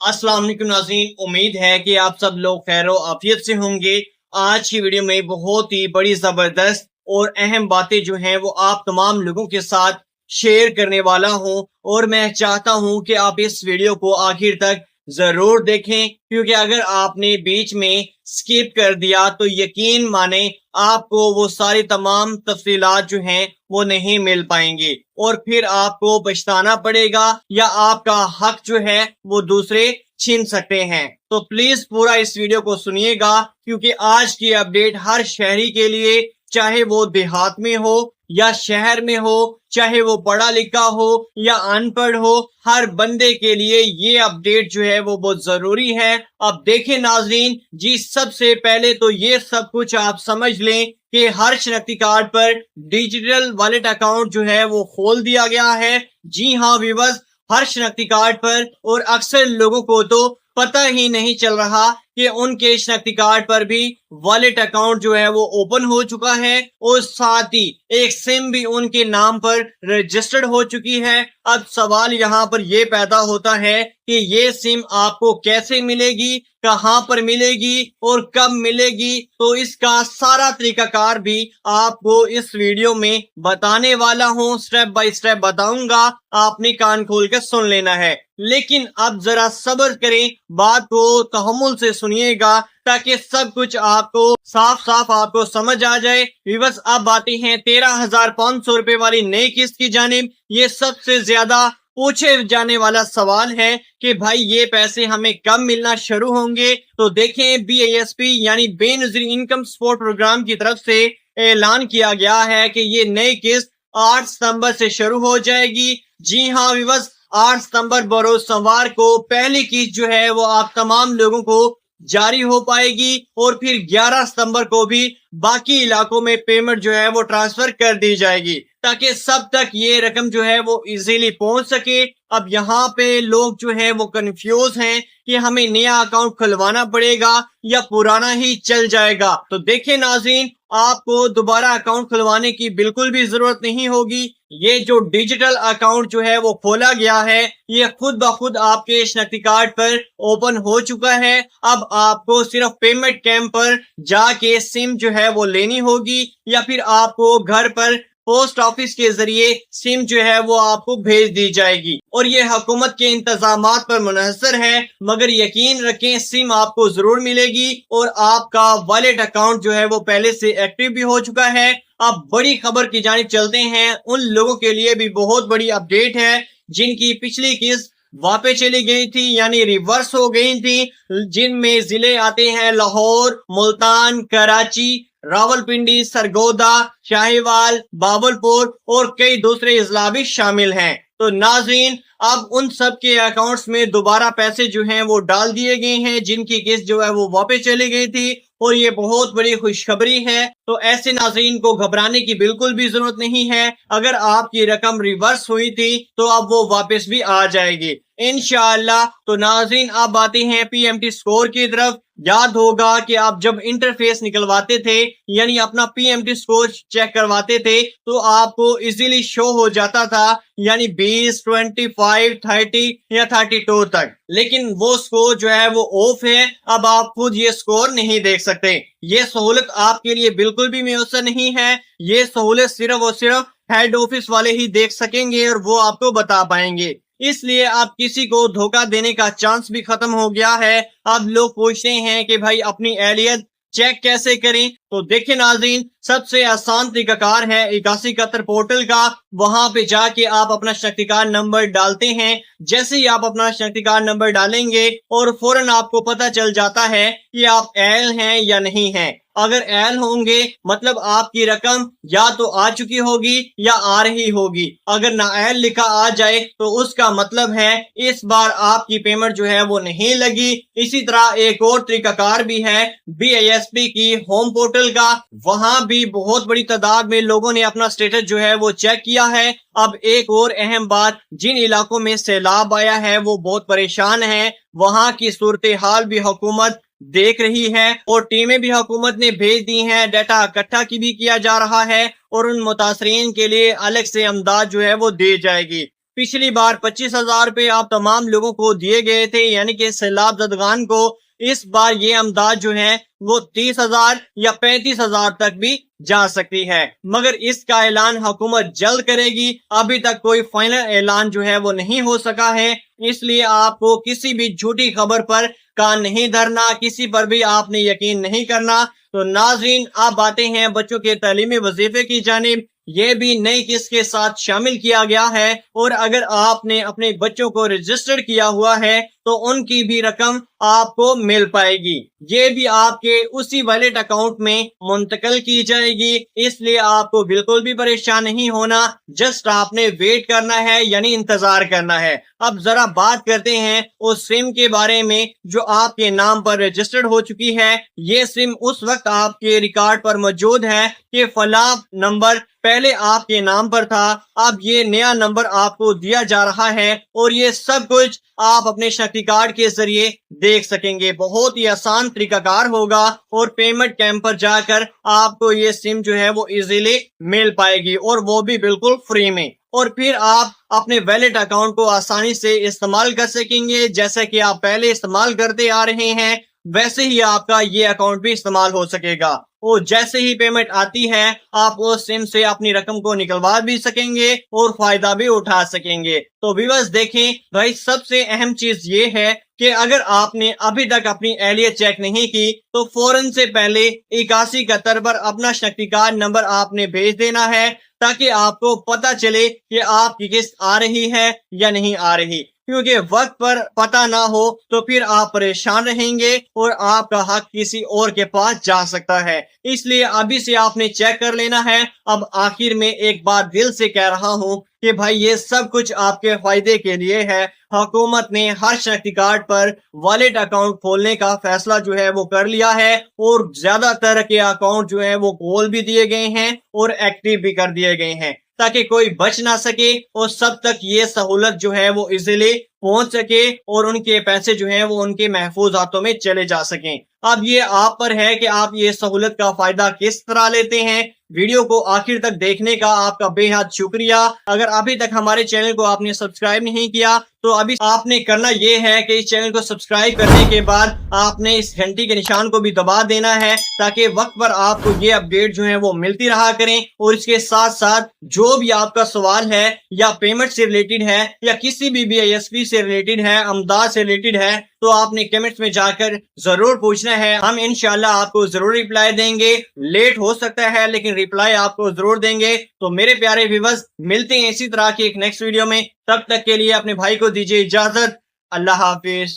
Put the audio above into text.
अस्सलाम वालेकुम नाज़रीन, उम्मीद है कि आप सब लोग खैरो आफियत से होंगे। आज की वीडियो में बहुत ही बड़ी जबरदस्त और अहम बातें जो हैं वो आप तमाम लोगों के साथ शेयर करने वाला हूं और मैं चाहता हूं कि आप इस वीडियो को आखिर तक जरूर देखें, क्योंकि अगर आपने बीच में स्किप कर दिया तो यकीन माने आपको वो सारी तमाम तफसीलात जो हैं वो नहीं मिल पाएंगे और फिर आपको पछताना पड़ेगा या आपका हक जो है वो दूसरे छीन सकते हैं। तो प्लीज पूरा इस वीडियो को सुनिएगा, क्योंकि आज की अपडेट हर शहरी के लिए, चाहे वो देहात में हो या शहर में हो, चाहे वो पढ़ा लिखा हो या अनपढ़ हो, हर बंदे के लिए ये अपडेट जो है वो बहुत जरूरी है। अब देखें नाज़रीन जी, सबसे पहले तो ये सब कुछ आप समझ लें कि हर शनाख्ती कार्ड पर डिजिटल वॉलेट अकाउंट जो है वो खोल दिया गया है। जी हाँ व्यूअर्स, हर शनाख्ती कार्ड पर, और अक्सर लोगों को तो पता ही नहीं चल रहा कि उनके शनाख्ती कार्ड पर भी वॉलेट अकाउंट जो है वो ओपन हो चुका है और साथ ही एक सिम भी उनके नाम पर रजिस्टर्ड हो चुकी है। अब सवाल यहाँ पर ये पैदा होता है कि ये सिम आपको कैसे मिलेगी, कहां पर मिलेगी और कब मिलेगी। तो इसका सारा तरीकाकार भी आपको इस वीडियो में बताने वाला हूं, स्टेप बाय स्टेप बताऊंगा, आपने कान खोल कर सुन लेना है। लेकिन अब जरा सब्र करें, बात को तहम्मुल से सुनिएगा ताकि सब कुछ आपको साफ साफ आपको समझ आ जाए। व्यूअर्स, अब आते हैं 13,500 रुपए वाली नई किस्त की जानिब। ये सबसे ज्यादा पूछे जाने वाला सवाल है कि भाई ये पैसे हमें कब मिलना शुरू होंगे। तो देखें, BISP यानी बेनजीर इनकम सपोर्ट प्रोग्राम की तरफ से ऐलान किया गया है कि ये नई किस्त 8 सितंबर से शुरू हो जाएगी। जी हाँ व्यूअर्स, 8 सितंबर बरोज सोमवार को पहली किस्त जो है वो आप तमाम लोगों को जारी हो पाएगी और फिर 11 सितंबर को भी बाकी इलाकों में पेमेंट जो है वो ट्रांसफर कर दी जाएगी, ताकि सब तक ये रकम जो है वो इजीली पहुंच सके। अब यहाँ पे लोग जो है वो कंफ्यूज हैं कि हमें नया अकाउंट खुलवाना पड़ेगा या पुराना ही चल जाएगा। तो देखिए नाज़रीन, आपको दोबारा अकाउंट खुलवाने की बिल्कुल भी जरूरत नहीं होगी। ये जो डिजिटल अकाउंट जो है वो खोला गया है, ये खुद ब खुद आपके शनाख्ती कार्ड पर ओपन हो चुका है। अब आपको सिर्फ पेमेंट कैंप पर जाके सिम जो है वो लेनी होगी या फिर आपको घर पर पोस्ट ऑफिस के जरिए सिम जो है वो आपको भेज दी जाएगी और ये हुकूमत के इंतजामात पर मुनहसर है, मगर यकीन रखें सिम आपको जरूर मिलेगी और आपका वॉलेट अकाउंट जो है वो पहले से एक्टिव भी हो चुका है। अब बड़ी खबर की जानिब चलते हैं। उन लोगों के लिए भी बहुत बड़ी अपडेट है जिनकी पिछली किस्त वापस चली गई थी, यानी रिवर्स हो गई थी, जिनमें जिले आते हैं लाहौर, मुल्तान, कराची, रावलपिंडी, सरगोदा, शाहीवाल, बावलपुर और कई दूसरे अजला भी शामिल हैं। तो नाज़रीन, अब उन सब के अकाउंट्स में दोबारा पैसे जो हैं वो डाल दिए गए हैं जिनकी किस्त जो है वो वापस चली गई थी और ये बहुत बड़ी खुशखबरी है। तो ऐसे नाज़रीन को घबराने की बिल्कुल भी जरूरत नहीं है। अगर आपकी रकम रिवर्स हुई थी तो अब वो वापस भी आ जाएगी इंशाअल्लाह। तो नाज़रीन, अब आते हैं PMT स्कोर की तरफ। याद होगा कि आप जब इंटरफेस निकलवाते थे यानी अपना PMT स्कोर चेक करवाते थे तो आपको इजीली शो हो जाता था, यानी 20, 25, 30 या 32 तक। लेकिन वो स्कोर जो है वो ऑफ है, अब आप खुद ये स्कोर नहीं देख सकते। ये सहूलत आपके लिए बिल्कुल भी मुयस्सर नहीं है। ये सहूलत सिर्फ और सिर्फ हेड ऑफिस वाले ही देख सकेंगे और वो आपको बता पाएंगे। इसलिए अब किसी को धोखा देने का चांस भी खत्म हो गया है। अब लोग पूछते हैं कि भाई अपनी एहलियत चेक कैसे करें। तो देखिए नाज़रीन, सबसे आसान तरीकाकार है 8171 पोर्टल का। वहां पे जाके आप अपना शनाख्ती कार्ड नंबर डालते हैं। जैसे ही आप अपना शनाख्ती कार्ड नंबर डालेंगे और फौरन आपको पता चल जाता है कि आप एल हैं या नहीं हैं। अगर एल होंगे मतलब आपकी रकम या तो आ चुकी होगी या आ रही होगी। अगर ना एल लिखा आ जाए तो उसका मतलब है इस बार आपकी पेमेंट जो है वो नहीं लगी। इसी तरह एक और तरीकाकार भी है BISP की होम पोर्टल का। वहां भी बहुत बड़ी तादाद में लोगों ने अपना स्टेटस जो है वो चेक किया है। अब एक और अहम बात, जिन इलाकों में सैलाब आया है वो बहुत परेशान है, वहां की सूरत हाल भी हुकूमत देख रही है और टीमें भी हुकूमत ने भेज दी हैं। डाटा इकट्ठा की भी किया जा रहा है और उन मुतासरीन के लिए अलग से अमदाद जो है वो दी जाएगी। पिछली बार 25,000 रुपए आप तमाम लोगों को दिए गए थे, यानी कि सैलाब ज़दगान को। इस बार ये अमदाद जो है वो 30,000 या 35,000 तक भी जा सकती है, मगर इसका ऐलान हुकूमत जल्द करेगी। अभी तक कोई फाइनल ऐलान जो है वो नहीं हो सका है, इसलिए आपको किसी भी झूठी खबर पर कान नहीं धरना, किसी पर भी आपने यकीन नहीं करना। तो नाज़रीन, आप आते हैं बच्चों के तालीमी वजीफे की जानिब। ये भी नई किस्त के साथ शामिल किया गया है, और अगर आपने अपने बच्चों को रजिस्टर्ड किया हुआ है तो उनकी भी रकम आपको मिल पाएगी। ये भी आपके उसी वॉलेट अकाउंट में मुंतकिल की जाएगी, इसलिए आपको बिल्कुल भी परेशान नहीं होना। जस्ट आपने वेट करना है, यानी इंतजार करना है। अब जरा बात करते हैं उस सिम के बारे में जो आपके नाम पर रजिस्टर्ड हो चुकी है। ये सिम उस वक्त आपके रिकॉर्ड पर मौजूद है कि फला नंबर पहले आपके नाम पर था, अब ये नया नंबर आपको दिया जा रहा है, और ये सब कुछ आप अपने शक्ति कार्ड के जरिए देख सकेंगे। बहुत ही आसान तरीकाकार होगा, और पेमेंट कैंप पर जाकर आपको ये सिम जो है वो इजीली मिल पाएगी, और वो भी बिल्कुल फ्री में। और फिर आप अपने वैलेट अकाउंट को आसानी से इस्तेमाल कर सकेंगे। जैसे कि आप पहले इस्तेमाल करते आ रहे हैं, वैसे ही आपका ये अकाउंट भी इस्तेमाल हो सकेगा। और जैसे ही पेमेंट आती है, आप उस सिम से अपनी रकम को निकलवा भी सकेंगे और फायदा भी उठा सकेंगे। तो व्यूअर्स देखें भाई, सबसे अहम चीज ये है कि अगर आपने अभी तक अपनी एहलियत चेक नहीं की तो फौरन से पहले 8171 पर अपना शक्ति कार्ड नंबर आपने भेज देना है, ताकि आपको पता चले कि आपकी किस्त आ रही है या नहीं आ रही। क्योंकि वक्त पर पता ना हो तो फिर आप परेशान रहेंगे और आपका हक किसी और के पास जा सकता है। इसलिए अभी से आपने चेक कर लेना है। अब आखिर में एक बार दिल से कह रहा हूँ कि भाई ये सब कुछ आपके फायदे के लिए है। हुकूमत ने हर शक्ति कार्ड पर वॉलेट अकाउंट खोलने का फैसला जो है वो कर लिया है, और ज्यादातर के अकाउंट जो है वो खोल भी दिए गए हैं और एक्टिव भी कर दिए गए हैं, ताकि कोई बच ना सके और सब तक ये सहूलत जो है वो इजीली पहुंच सके और उनके पैसे जो हैं वो उनके महफूज हाथों में चले जा सकें। अब ये आप पर है कि आप ये सहूलत का फायदा किस तरह लेते हैं। वीडियो को आखिर तक देखने का आपका बेहद शुक्रिया। अगर अभी तक हमारे चैनल को आपने सब्सक्राइब नहीं किया तो अभी आपने करना ये है कि इस चैनल को सब्सक्राइब करने के बाद आपने इस घंटी के निशान को भी दबा देना है, ताकि वक्त पर आपको ये अपडेट जो है वो मिलती रहा करें। और इसके साथ साथ जो भी आपका सवाल है या पेमेंट से रिलेटेड है या किसी भी ISP से रिलेटेड है, अमदाद से रिलेटेड है, तो आपने कमेंट्स में जाकर जरूर पूछना है। हम इंशाल्लाह आपको जरूर रिप्लाई देंगे। लेट हो सकता है लेकिन रिप्लाई आपको जरूर देंगे। तो मेरे प्यारे व्यूअर्स, मिलते हैं इसी तरह की एक नेक्स्ट वीडियो में। तब तक के लिए अपने भाई को दीजिए इजाजत। अल्लाह हाफिज।